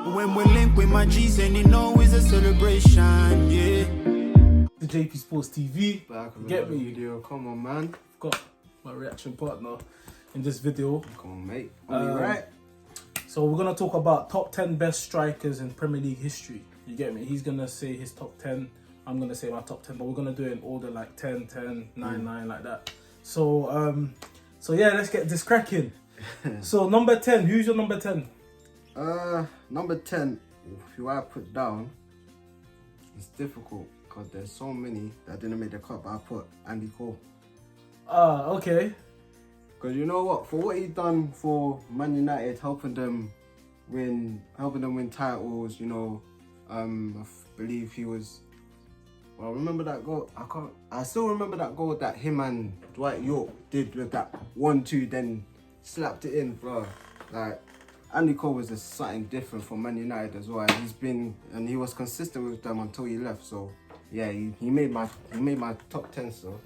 When we link with my G's, and you know it's a celebration, yeah. The JP Sports TV. Back with Get another me. video. Come on, man. I've got my reaction partner in this video. Come on, mate. Right. So we're gonna talk about top 10 best strikers in Premier League history. You get me? He's gonna say his top 10. I'm gonna say my top 10, but we're gonna do it in order like 10, 10, 9, 9, like that. So yeah, let's get this cracking. So number 10, who's your number 10? Number 10, who I put down, it's difficult because there's so many that didn't make the cut, but I put Andy Cole. Okay. Because you know what, for what he done for Man United, helping them win titles, you know, I believe he was, well, remember that goal? I still remember that goal that him and Dwight York did with that 1-2, then slapped it in, bro. Like, Andy Cole was just something different for Man United as well. And he was consistent with them until he left. So yeah, he made my top 10. So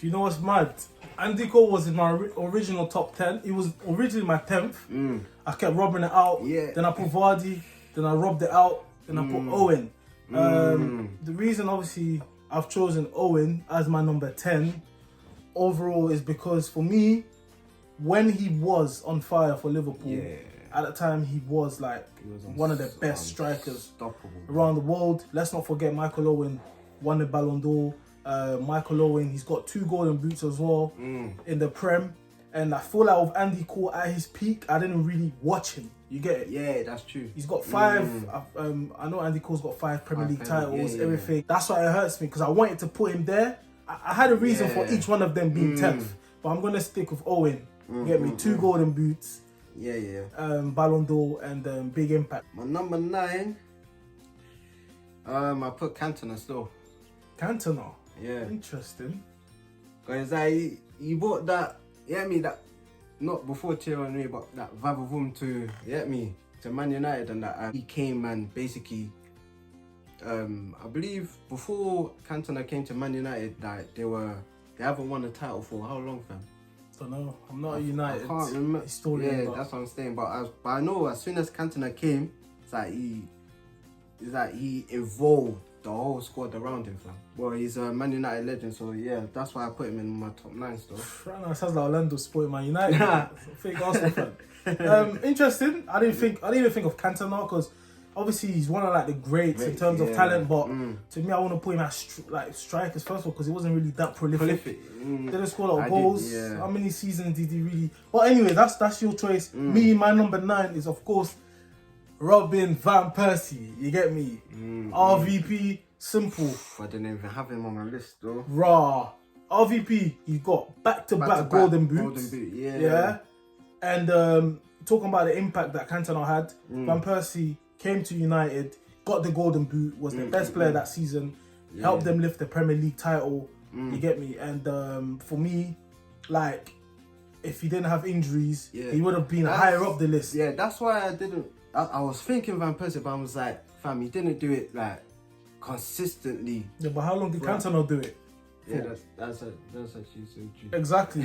you know what's mad? Andy Cole was in my original top 10. He was originally my 10th. I kept robbing it out. Yeah. Then I put Vardy. Then I robbed it out. Then I put Owen. The reason obviously I've chosen Owen as my number 10 overall is because for me, when he was on fire for Liverpool, at the time he was like one of the best strikers around the world. Let's not forget Michael Owen won the Ballon d'Or. Michael Owen, he's got 2 golden boots as well in the Prem. And I feel like with Andy Cole at his peak, I didn't really watch him. You get it? Yeah, that's true. He's got 5. I know Andy Cole's got 5 Premier League titles, everything. That's why it hurts me because I wanted to put him there. I had a reason for each one of them being 10th, but I'm gonna stick with Owen. You get me? 2 golden boots. Yeah. Ballon d'Or and big impact. My number 9, I put Cantona still. Cantona. Yeah. Interesting. Because he bought that, that, not before Thierry, but that Vavavoom to Man United, and that he came and basically, I believe before Cantona came to Man United, that they haven't won a title for how long, fam? I don't know. I'm not a United. I can't remember. Historian, yeah, that's what I'm saying. But I know as soon as Cantona came, it's like he evolved the whole squad around him, fam. Well, he's a Man United legend, so yeah, that's why I put him in my top 9 still. Right now, it sounds like Orlando supporting Man United. Fake Arsenal fan. Interesting. I didn't even think of Cantona because obviously he's one of like the greats in terms of talent, but to me, I want to put him as strikers first of all because he wasn't really that prolific. Didn't score a lot of goals. How many seasons did he really? Well, anyway, that's your choice. Me, my number 9 is of course Robin Van Persie. You get me? RVP, simple. I didn't even have him on my list though. Raw. RVP, he's got back-to-back golden boots. Golden boot, yeah. And talking about the impact that Cantona had, Van Persie came to United, got the golden boot, was the best player that season, helped them lift the Premier League title. You get me? And for me, like, if he didn't have injuries, he would have been higher up the list. Yeah, that's why I didn't. I was thinking Van Persie, but I was like, fam, he didn't do it like consistently. Yeah, but how long did Cantona do it? Yeah, that's actually so true. Exactly.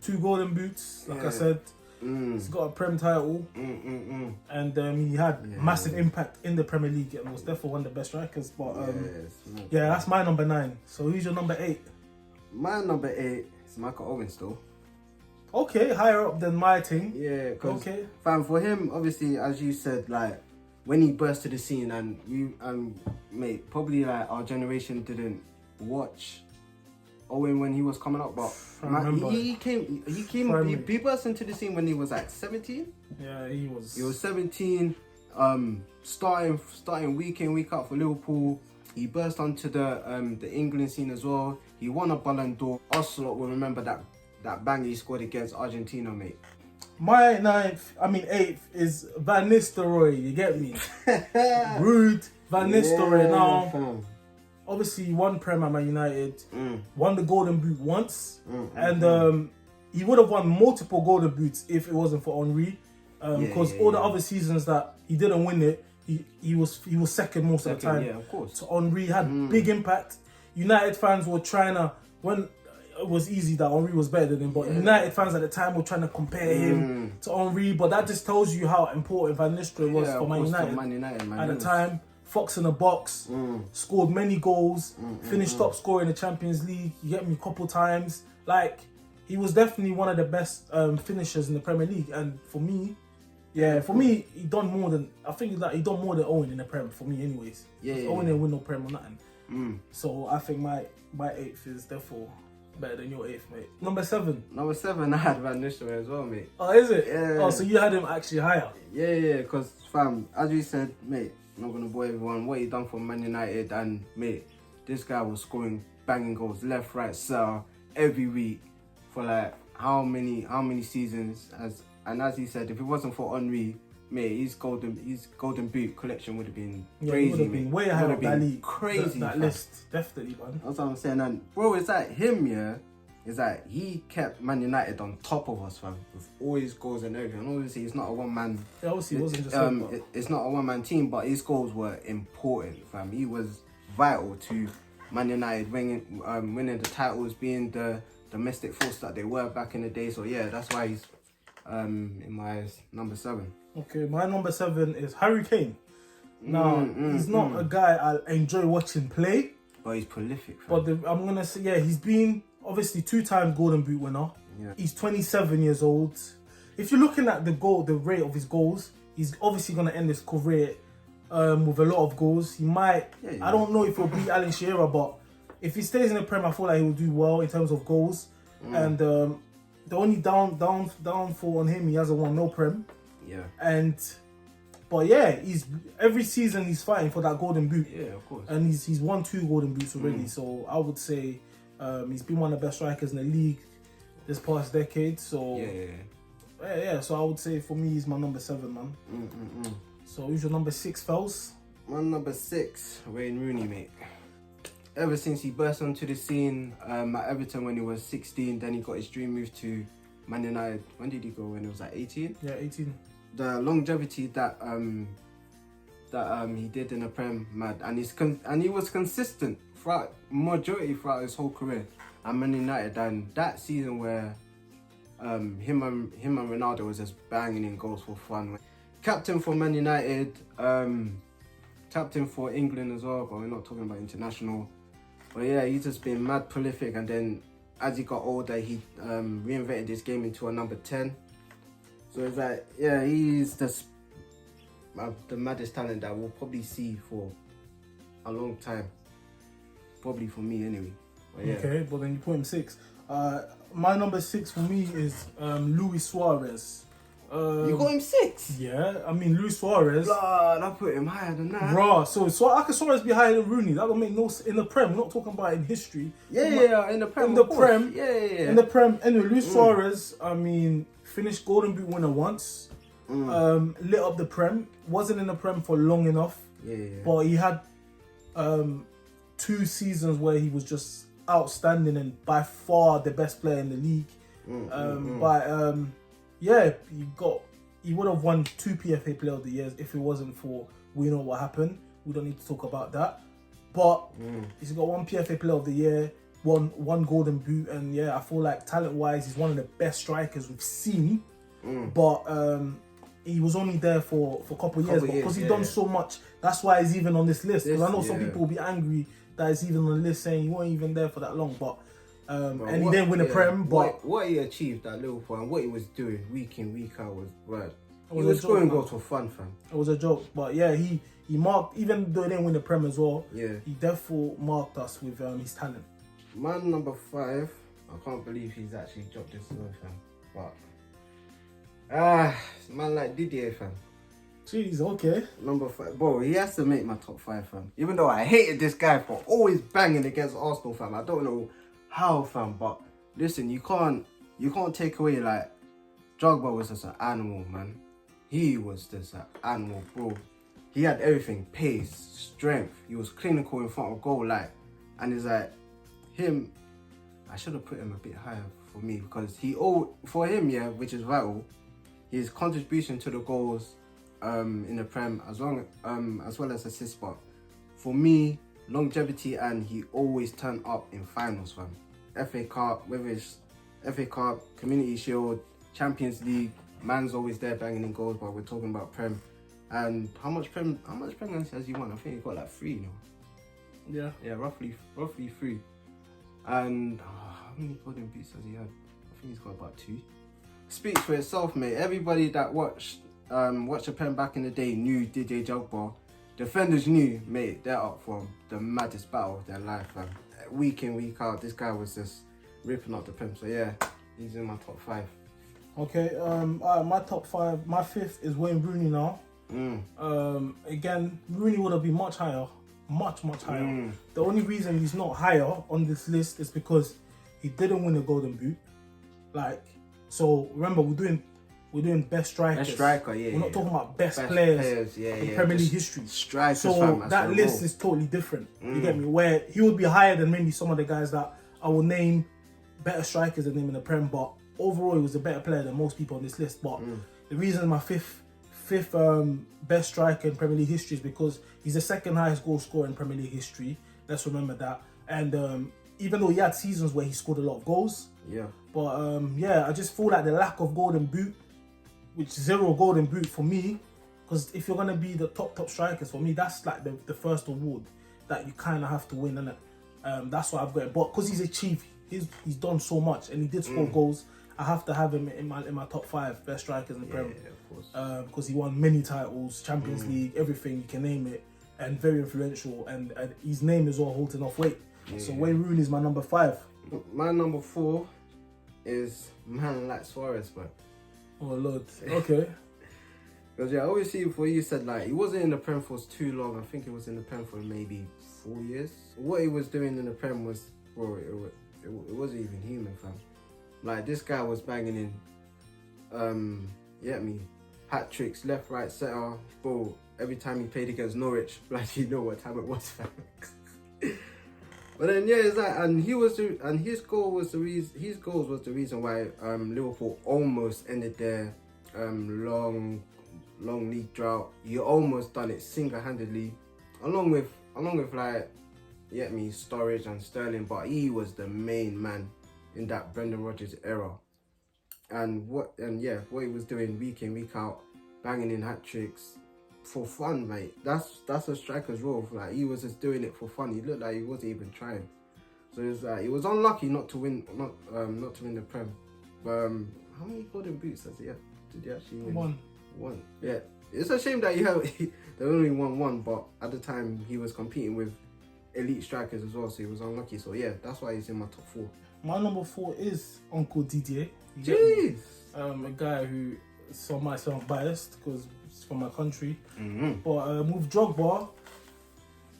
2 golden boots, like I said. He's got a Prem title, and he had massive impact in the Premier League and was therefore one of the best strikers. But that's my number 9. So who's your number 8? My number 8 is Michael Owens though. Okay, higher up than my thing. Yeah, because fam, for him, obviously, as you said, like when he burst to the scene, and mate, probably like our generation didn't watch Owen when he was coming up, but he burst into the scene when he was like 17. Yeah, he was 17. Starting week in, week out for Liverpool. He burst onto the England scene as well. He won a Ballon d'Or. Ocelot will remember that bang he scored against Argentina, mate. My 8th is Van Nistelrooy. You get me? Rude Van Nistelrooy now. Fam. Obviously, he won Prem at Man United, won the Golden Boot once, and he would have won multiple Golden Boots if it wasn't for Henry, because all the other seasons that he didn't win it, he was second most of the time. Yeah, of course. So Henry had big impact. United fans were trying to, when it was easy that Henry was better than him. But United fans at the time were trying to compare him to Henry. But that just tells you how important Van Nistelrooy was for Man United. At the time, Fox in the box, scored many goals, finished top scorer in the Champions League. You get me, a couple times. Like, he was definitely one of the best finishers in the Premier League. And for me, he done more than, I think that he done more than Owen in the Prem, for me anyways. Owen didn't win no Prem or nothing. So I think my 8th is therefore better than your 8th, mate. Number 7. Number 7, I had Van Nistelrooy as well, mate. Oh, is it? Yeah. Oh, so you had him actually higher? Yeah, because, fam, as you said, mate, I'm not going to bore everyone, what he done for Man United, and, mate, this guy was scoring banging goals left, right, center, every week for, like, how many seasons, and as he said, if it wasn't for Henry, mate, his golden boot collection would have been crazy. Would have been way ahead of that league. Crazy. That list, definitely, man. That's what I'm saying. And bro, it's like him, yeah. It's like he kept Man United on top of us, fam, with all his goals and everything. And obviously, it's not a one man. Yeah, obviously, it wasn't just it's not a one man team, but his goals were important, fam. He was vital to Man United winning the titles, being the domestic force that they were back in the day. So yeah, that's why he's in my number 7. Okay, my number 7 is Harry Kane. Now, he's not a guy I enjoy watching play. But he's prolific. But I'm going to say, yeah, he's been obviously 2-time Golden Boot winner. Yeah. He's 27 years old. If you're looking at the rate of his goals, he's obviously going to end his career with a lot of goals. He might, I don't know if he'll beat Alan Shearer, but if he stays in the Prem, I feel like he will do well in terms of goals. And the only downfall on him, he hasn't won no Prem. Yeah. But yeah, every season he's fighting for that Golden Boot. Yeah, of course. And he's won 2 Golden Boots already. So I would say he's been one of the best strikers in the league this past decade. So yeah. So I would say for me, he's my number 7, man. So who's your number 6, Fels? My number 6, Wayne Rooney, mate. Ever since he burst onto the scene at Everton when he was 16, then he got his dream move to Man United. When did he go? When he was like 18? Yeah, 18. The longevity that he did in the Prem, mad, and he was consistent throughout his whole career at Man United. And that season where him and Ronaldo was just banging in goals for fun. Captain for Man United, captain for England as well, but we're not talking about international. But yeah, he's just been mad prolific, and then as he got older, he reinvented his game into a number 10. So it's like, yeah, he's just the maddest talent that we'll probably see for a long time. Probably for me anyway. But yeah. Okay, but then you put him 6. My number 6 for me is Luis Suarez. You got him 6? Yeah, I mean Luis Suarez. Blood, I put him higher than that. Bruh, so I can Suarez be higher than Rooney. That don't make no sense in the Prem. We're not talking about in history. Yeah, in the Prem. In the Prem. Yeah. In the Prem. Anyway, Luis Suarez, I mean, finished Golden Boot winner once. Lit up the Prem. Wasn't in the Prem for long enough. Yeah. But he had 2 seasons where he was just outstanding and by far the best player in the league. Yeah, he would have won 2 PFA Player of the Years if it wasn't for we know what happened. We don't need to talk about that. But he's got 1 PFA Player of the Year, one Golden Boot, and yeah, I feel like talent-wise, he's one of the best strikers we've seen. But he was only there for a couple of years because he's done so much. That's why he's even on this list. Because I know some people will be angry that he's even on the list saying he wasn't even there for that long. But and he didn't win the Prem. But what he achieved at Liverpool and what he was doing week in, week out was right. He was scoring goals for fun, fam. It was a joke. But yeah, he marked, even though he didn't win the Prem as well, yeah, he therefore marked us with his talent. Man number 5, I can't believe he's actually dropped this low, fam. But man like Didier, fam. Jeez, okay. Number 5, bro, he has to make my top 5, fam. Even though I hated this guy for always banging against Arsenal, fam. I don't know how, fam, but listen, you can't take away, like, Drogba was just an animal, man. He was just an animal, bro. He had everything, pace, strength. He was clinical in front of goal, like, and it's like, him, I should have put him a bit higher for me, because for him, yeah, which is vital, his contribution to the goals in the Prem, as well as assists, but for me, longevity, and he always turned up in finals, fam. FA Cup, whether it's FA Cup, Community Shield, Champions League, man's always there banging in goals. But we're talking about Prem. And how much Prem has he won? I think he got like 3, you know. Yeah, roughly 3. And how many golden boots has he had? I think he's got about 2. Speaks for itself, mate. Everybody that watched the Prem back in the day knew DJ Jugbar. Defenders knew, mate, they're up for the maddest battle of their life, man. Week in, week out, this guy was just ripping up the Prem. So yeah, he's in my top 5. Okay, my top 5, my 5th is Wayne Rooney now. Again, Rooney would have been much higher, much higher. The only reason he's not higher on this list is because he didn't win a golden boot. Like, so remember, we're doing best strikers. Best striker, yeah. We're not talking about best players in Premier League history. Strikers, so that list is totally different. You get me? Where he would be higher than maybe some of the guys that I will name better strikers than him in the Prem, but overall he was a better player than most people on this list. But the reason my fifth best striker in Premier League history is because he's the second highest goal scorer in Premier League history. Let's remember that. And even though he had seasons where he scored a lot of goals, but I just feel like the lack of golden boot, which 0 golden boot for me, because if you're gonna be the top strikers, for me that's like the first award that you kind of have to win, innit? That's why I've got it. But because he's achieved, he's done so much and he did score goals, I have to have him in my top 5 best strikers in the Premier. Because he won many titles, Champions League, everything you can name it, and very influential, and his name is all holding off weight. So Wayne Rooney is my number 5. My number 4 is man like Suarez, man. Oh Lord, okay. Because I always see before you said like he wasn't in the Prem for too long. I think he was in the Prem for maybe 4 years. What he was doing in the Prem was, bro, it wasn't even human, fam. Like this guy was banging in, hat tricks, left, right, center, bro. Every time he played against Norwich, like you know what time it was, fam. But then it's like, and his goals was the reason why Liverpool almost ended their long league drought. He almost done it single-handedly, along with like Sturridge and Sterling, but he was the main man in that Brendan Rodgers era. And what he was doing week in, week out, banging in hat tricks for fun, mate. That's a striker's role. Like he was just doing it for fun. He looked like he wasn't even trying. So it's like he was unlucky not to win the Prem. How many golden boots does he have? Did he actually win? One. Yeah. It's a shame that they only won 1, but at the time he was competing with elite strikers as well, so he was unlucky. So yeah, that's why he's in my top 4. My number 4 is Uncle Didier. Jeez. A guy who might sound biased because it's from my country. But with Drogba,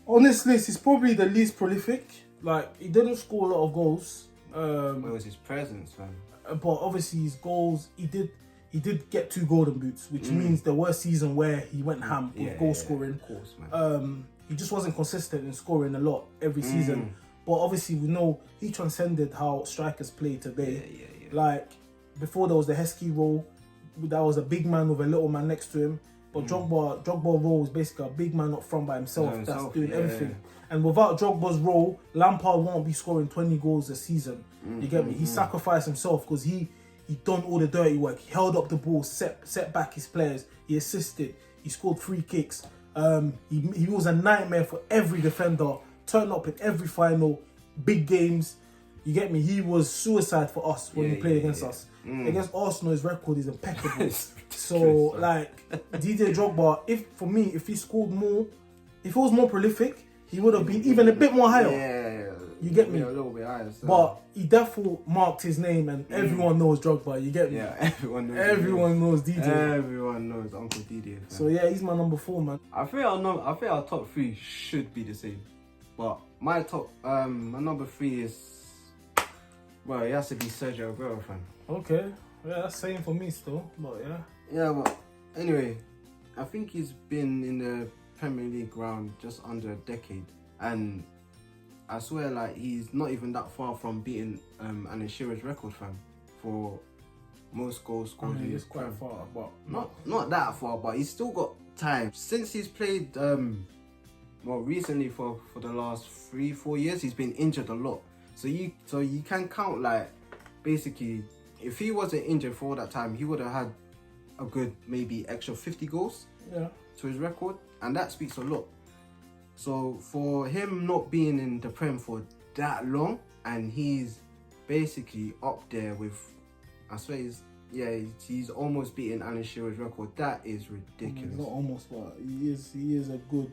on this list, he's probably the least prolific. Like, he didn't score a lot of goals. Where was his presence, man? But obviously his goals, he did get 2 golden boots, which means there was a season where he went ham with goal scoring. Of course, man. He just wasn't consistent in scoring a lot every season. But obviously we know he transcended how strikers play today. Like, before there was the Heskey role, that was a big man with a little man next to him. But Drogba role is basically a big man up front by himself that's doing everything. And without Drogba's role, Lampard won't be scoring 20 goals a season. You get me? He sacrificed himself because he done all the dirty work. He held up the ball, set back his players. He assisted. He scored free kicks. He was a nightmare for every defender. Turned up in every final, big games. You get me? He was suicide for us when he played against us. Against Arsenal, his record is impeccable. So, like, DJ Drogba, if he scored more, if he was more prolific, he would have been even a bit more higher. You get me? A little bit higher. So. But he definitely marked his name, and everyone knows Drogba. You get me? Yeah, everyone knows. Everyone knows DJ. Everyone knows Uncle DJ. So yeah, he's my number 4, man. I think our top 3 should be the same, but my number 3 is, well, it has to be Sergio Aguero, fan. Okay, yeah, that's same for me still, but yeah. Yeah, but anyway, I think he's been in the Premier League ground just under a decade, and I swear, like, he's not even that far from beating Alan Shearer's record, fam, for most goals scored. He's quite far, but not that far, but he's still got time. Since he's played, recently for the last 3-4 years, he's been injured a lot. So you can count like basically if he wasn't injured for all that time, he would have had a good maybe extra 50 goals to his record, and that speaks a lot. So for him not being in the Prem for that long, and he's basically up there with, I swear he's almost beating Alan Shearer's record. That is ridiculous. Not almost, but he is a good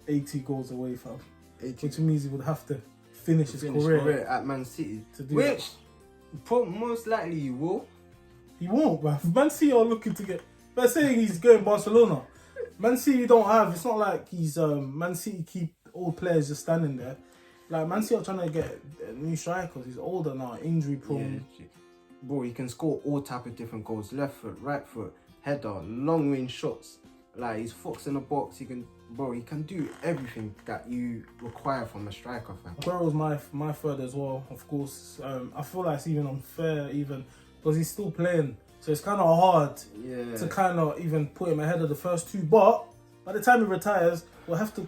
80 goals away from, which means he would have to finish his career at Man City, to do which most likely he will. He won't, bruv. Man City are looking to get. They're saying he's going Barcelona. Man City don't have. It's not like he's Man City keep all players just standing there. Like Man City are trying to get new strikers. He's older now, injury prone. Yeah. Bro, he can score all type of different goals: left foot, right foot, header, long range shots. Like he's fox in the box. He can do everything that you require from a striker. Aguero's my third as well. Of course, I feel like it's even unfair, even because he's still playing. So it's kind of hard to kind of even put him ahead of the first two. But by the time he retires, we'll have to,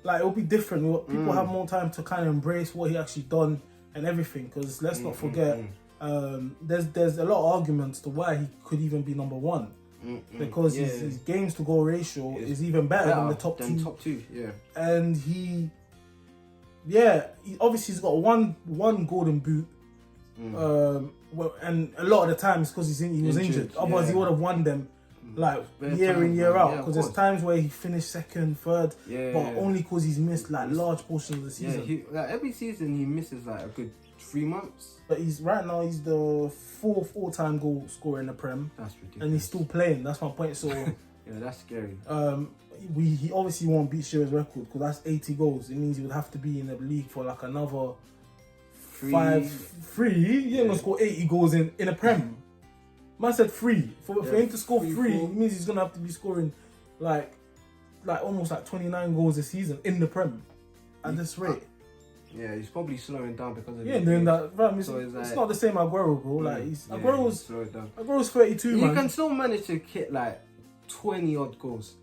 like, it'll be different. People have more time to kind of embrace what he actually done and everything. Because let's not forget, there's a lot of arguments to why he could even be number one. Because his games to goal ratio is even better than the top two. And he obviously he's got one golden boot. And a lot of the times because he was injured. Otherwise he would have won them like year in year out. Because there's times where he finished second, third, but only because he's missed like large portions of the season. Like every season he misses like a good 3 months. But he's the fourth all-time goal scorer in the Prem. That's ridiculous. And he's still playing. That's my point. So yeah, that's scary. He obviously won't beat Shira's record because that's 80 goals. It means he would have to be in the league for like another three. He ain't gonna score 80 goals in a Prem. Man said 3. For him to score 3, it means he's gonna have to be scoring like almost like 29 goals a season in the Prem at this rate. Yeah, he's probably slowing down because of doing that. Fam, it's not the same Aguero, bro. Like Aguero's 32, man. You can still manage to hit like 20 odd goals.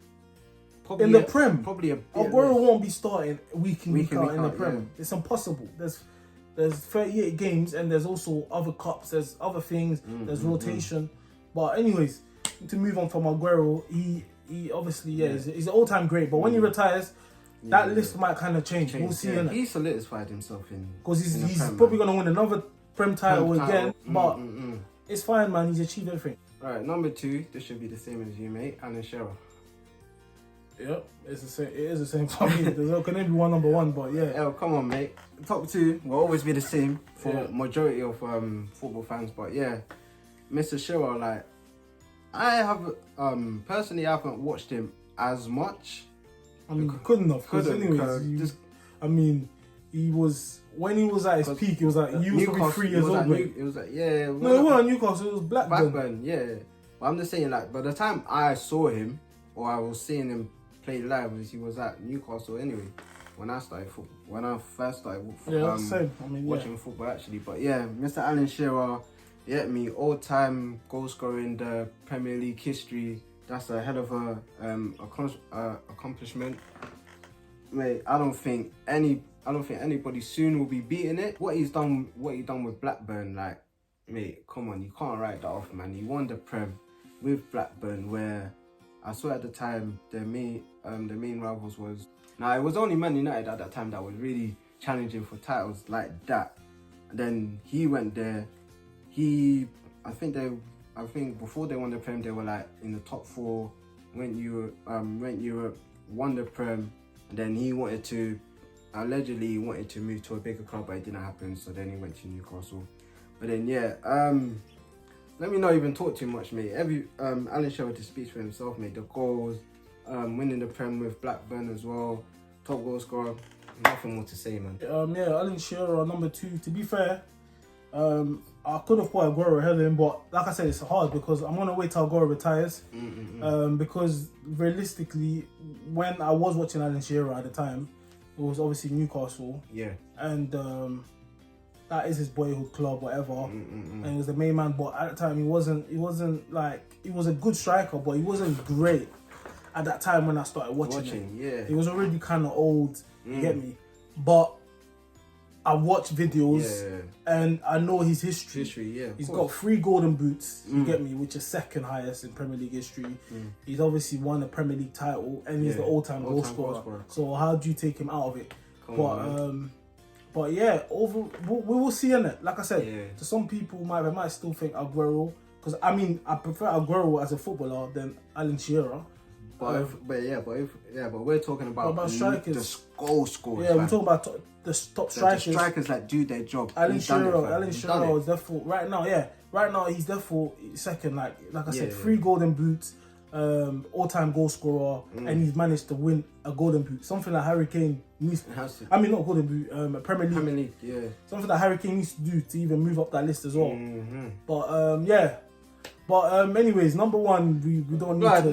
Probably in the Prem. Probably a bit Aguero less. Won't be starting week in week out in the Prem. Yeah. It's impossible. There's 38 games and there's also other cups. There's other things. There's rotation. But anyways, to move on from Aguero, he obviously he's an all-time great. But when he retires, that list might kind of change. We'll see. Yeah. He solidified himself because he's Prem, probably gonna win another Prem title again. But it's fine, man. He's achieved everything. Right, number 2. This should be the same as you, mate. Alan Shearer. Yep, it's the same. It is the same for me. There's can only be one number 1, but yeah. Oh, come on, mate. Top 2 will always be the same for majority of football fans. But yeah, Mr. Shearer, like I have personally, I haven't watched him as much. I mean, couldn't have. Because anyways, he was when he was at his peak. He was like he used to be 3 years old. It was like no, it wasn't Newcastle. It was Blackburn. Yeah. But I'm just saying, like by the time I saw him or I was seeing him play live, he was at Newcastle anyway. When I first started watching football actually. But yeah, Mr. Alan Shearer, all-time goal scorer in the Premier League history. That's a hell of a accomplishment, mate. I don't think anybody soon will be beating it. What he's done with Blackburn, like, mate, come on, you can't write that off, man. He won the Prem with Blackburn, where I saw at the time the main rivals was. Now it was only Man United at that time that was really challenging for titles like that. And then he went there. I think before they won the Prem, they were like in the top 4. Went Europe, won the Prem, and then he allegedly wanted to move to a bigger club, but it didn't happen. So then he went to Newcastle. But then let me not even talk too much, mate. Alan Shearer just speaks for himself, mate. The goals, winning the Prem with Blackburn as well, top goal scorer. Nothing more to say, man. Alan Shearer number 2. To be fair, I could have put Aguero ahead of him, but like I said, it's hard because I'm gonna wait till Aguero retires. Because realistically, when I was watching Alan Shearer at the time, it was obviously Newcastle. Yeah. And that is his boyhood club, whatever. And he was the main man, but at the time he wasn't like, he was a good striker, but he wasn't great at that time when I started watching it. Yeah. He was already kind of old, you get me? But I watch videos and I know his history. He's got 3 golden boots, you get me, which is second highest in Premier League history. He's obviously won a Premier League title and he's the all-time goal scorer. So how do you take him out of it? But yeah, we will see in it. Like I said, to some people might still think Aguero, because I mean I prefer Aguero as a footballer than Alan Shearer. But we're talking about strikers, the goal scorers. Yeah, we're talking about the top strikers. The strikers that do their job. Alan Shearer is therefore right now he's therefore second. Like I said, 3 golden boots, all-time goal scorer, and he's managed to win a golden boot. Something that Harry Kane needs. I mean, not golden boot, a Premier League. Something that Harry Kane needs to do to even move up that list as well. But But anyways, number 1, we don't need to.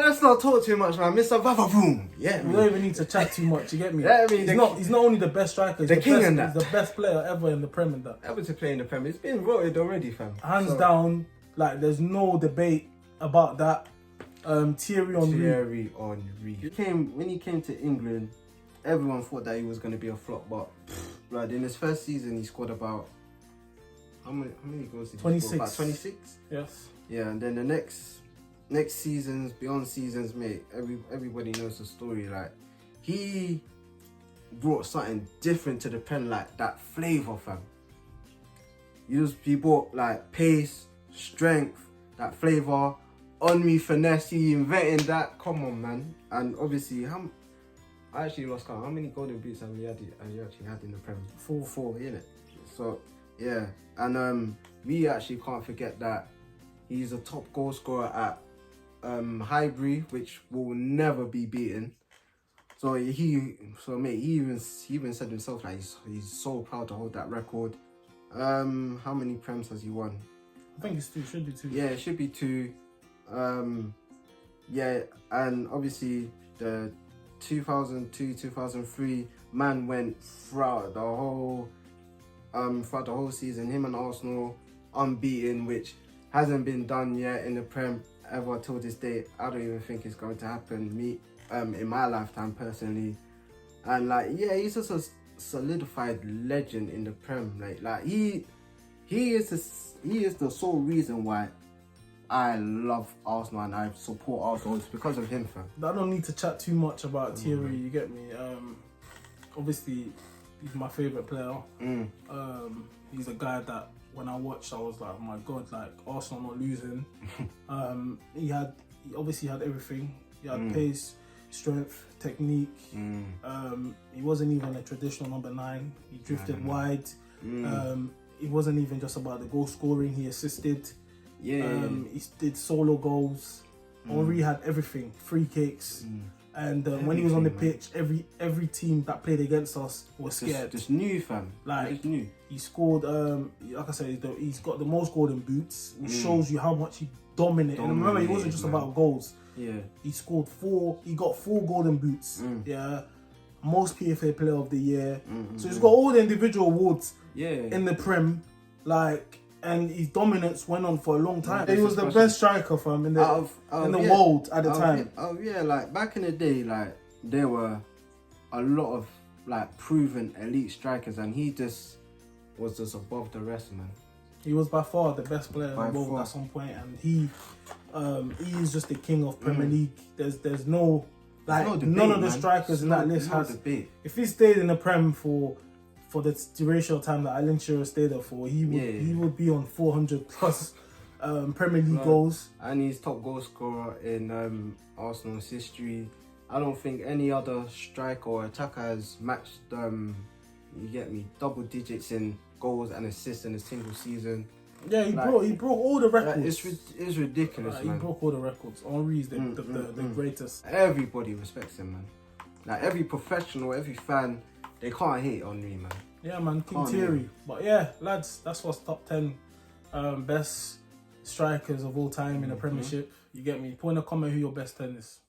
Let's not talk too much, man. Mr. Vavavoom. Yeah, we don't even need to chat too much. You get me? Yeah, I mean, he's not only the best striker. He's the best player ever in the Premier. Ever to play in the Premier. It's been voted already, fam. Hands down. Like there's no debate about that. Thierry Henry. When he came to England, everyone thought that he was going to be a flop, but right in his first season, he scored about how many goals did he 26. score? About 26. Yes. Yeah, and then the next seasons, beyond seasons, mate, everybody knows the story. Like he brought something different to the pen, like that flavour, fam. He brought like pace, strength, that flavour, Henry finesse. He invented that. Come on, man. And obviously, I actually lost count. How many golden boots have you actually had in the Prem? 4, innit? So yeah, and we actually can't forget that he's a top goal scorer at Highbury, which will never be beaten. So mate, he even said himself like he's so proud to hold that record. How many Prems has he won? I think it's 2. Should be 2. Yeah, it should be 2. Yeah, and obviously the 2002-2003 man went throughout the whole season. Him and Arsenal unbeaten, which hasn't been done yet in the Prem ever till this day. I don't even think it's going to happen in my lifetime personally. And like he's just a solidified legend in the Prem. Like he is the sole reason why I love Arsenal and I support Arsenal. It's because of him, fam. I don't need to chat too much about Thierry, you get me? Obviously, he's my favourite player. He's a guy that when I watched, I was like, oh my God, like Arsenal not losing. He obviously had everything. He had pace, strength, technique. He wasn't even a traditional number 9. He drifted wide. It wasn't even just about the goal scoring. He assisted. He did solo goals. Henry had everything, free kicks, and when he was on the pitch, every team that played against us was scared. Just new, fam. Like new. He scored. Like I said, he's got the most golden boots, which shows you how much he dominated. And remember, it wasn't just about goals. Yeah, he scored 4. He got 4 golden boots. Yeah, most PFA Player of the Year. So he's got all the individual awards. In the Prem, like. And his dominance went on for a long time. He was the best striker in the world at the time. Like back in the day, like there were a lot of like proven elite strikers, and he just was just above the rest, man. He was by far the best player in the world at some point, and he is just the king of Premier League. There's no debate, none of the strikers in that list has. If he stayed in the Prem for the duration of time that Alan Shearer stayed there for, he would be on 400 plus Premier League goals. And he's top goal scorer in Arsenal's history. I don't think any other striker or attacker has matched, you get me, double digits in goals and assists in a single season. Yeah, he broke all the records. It's ridiculous, man. He broke all the records. Henry's the greatest. Everybody respects him, man. Like every professional, every fan, they can't hate Henry, man. Yeah, man, King Thierry. But yeah, lads, that's what's top 10 best strikers of all time in the Premiership. You get me? Put in a comment who your best 10 is.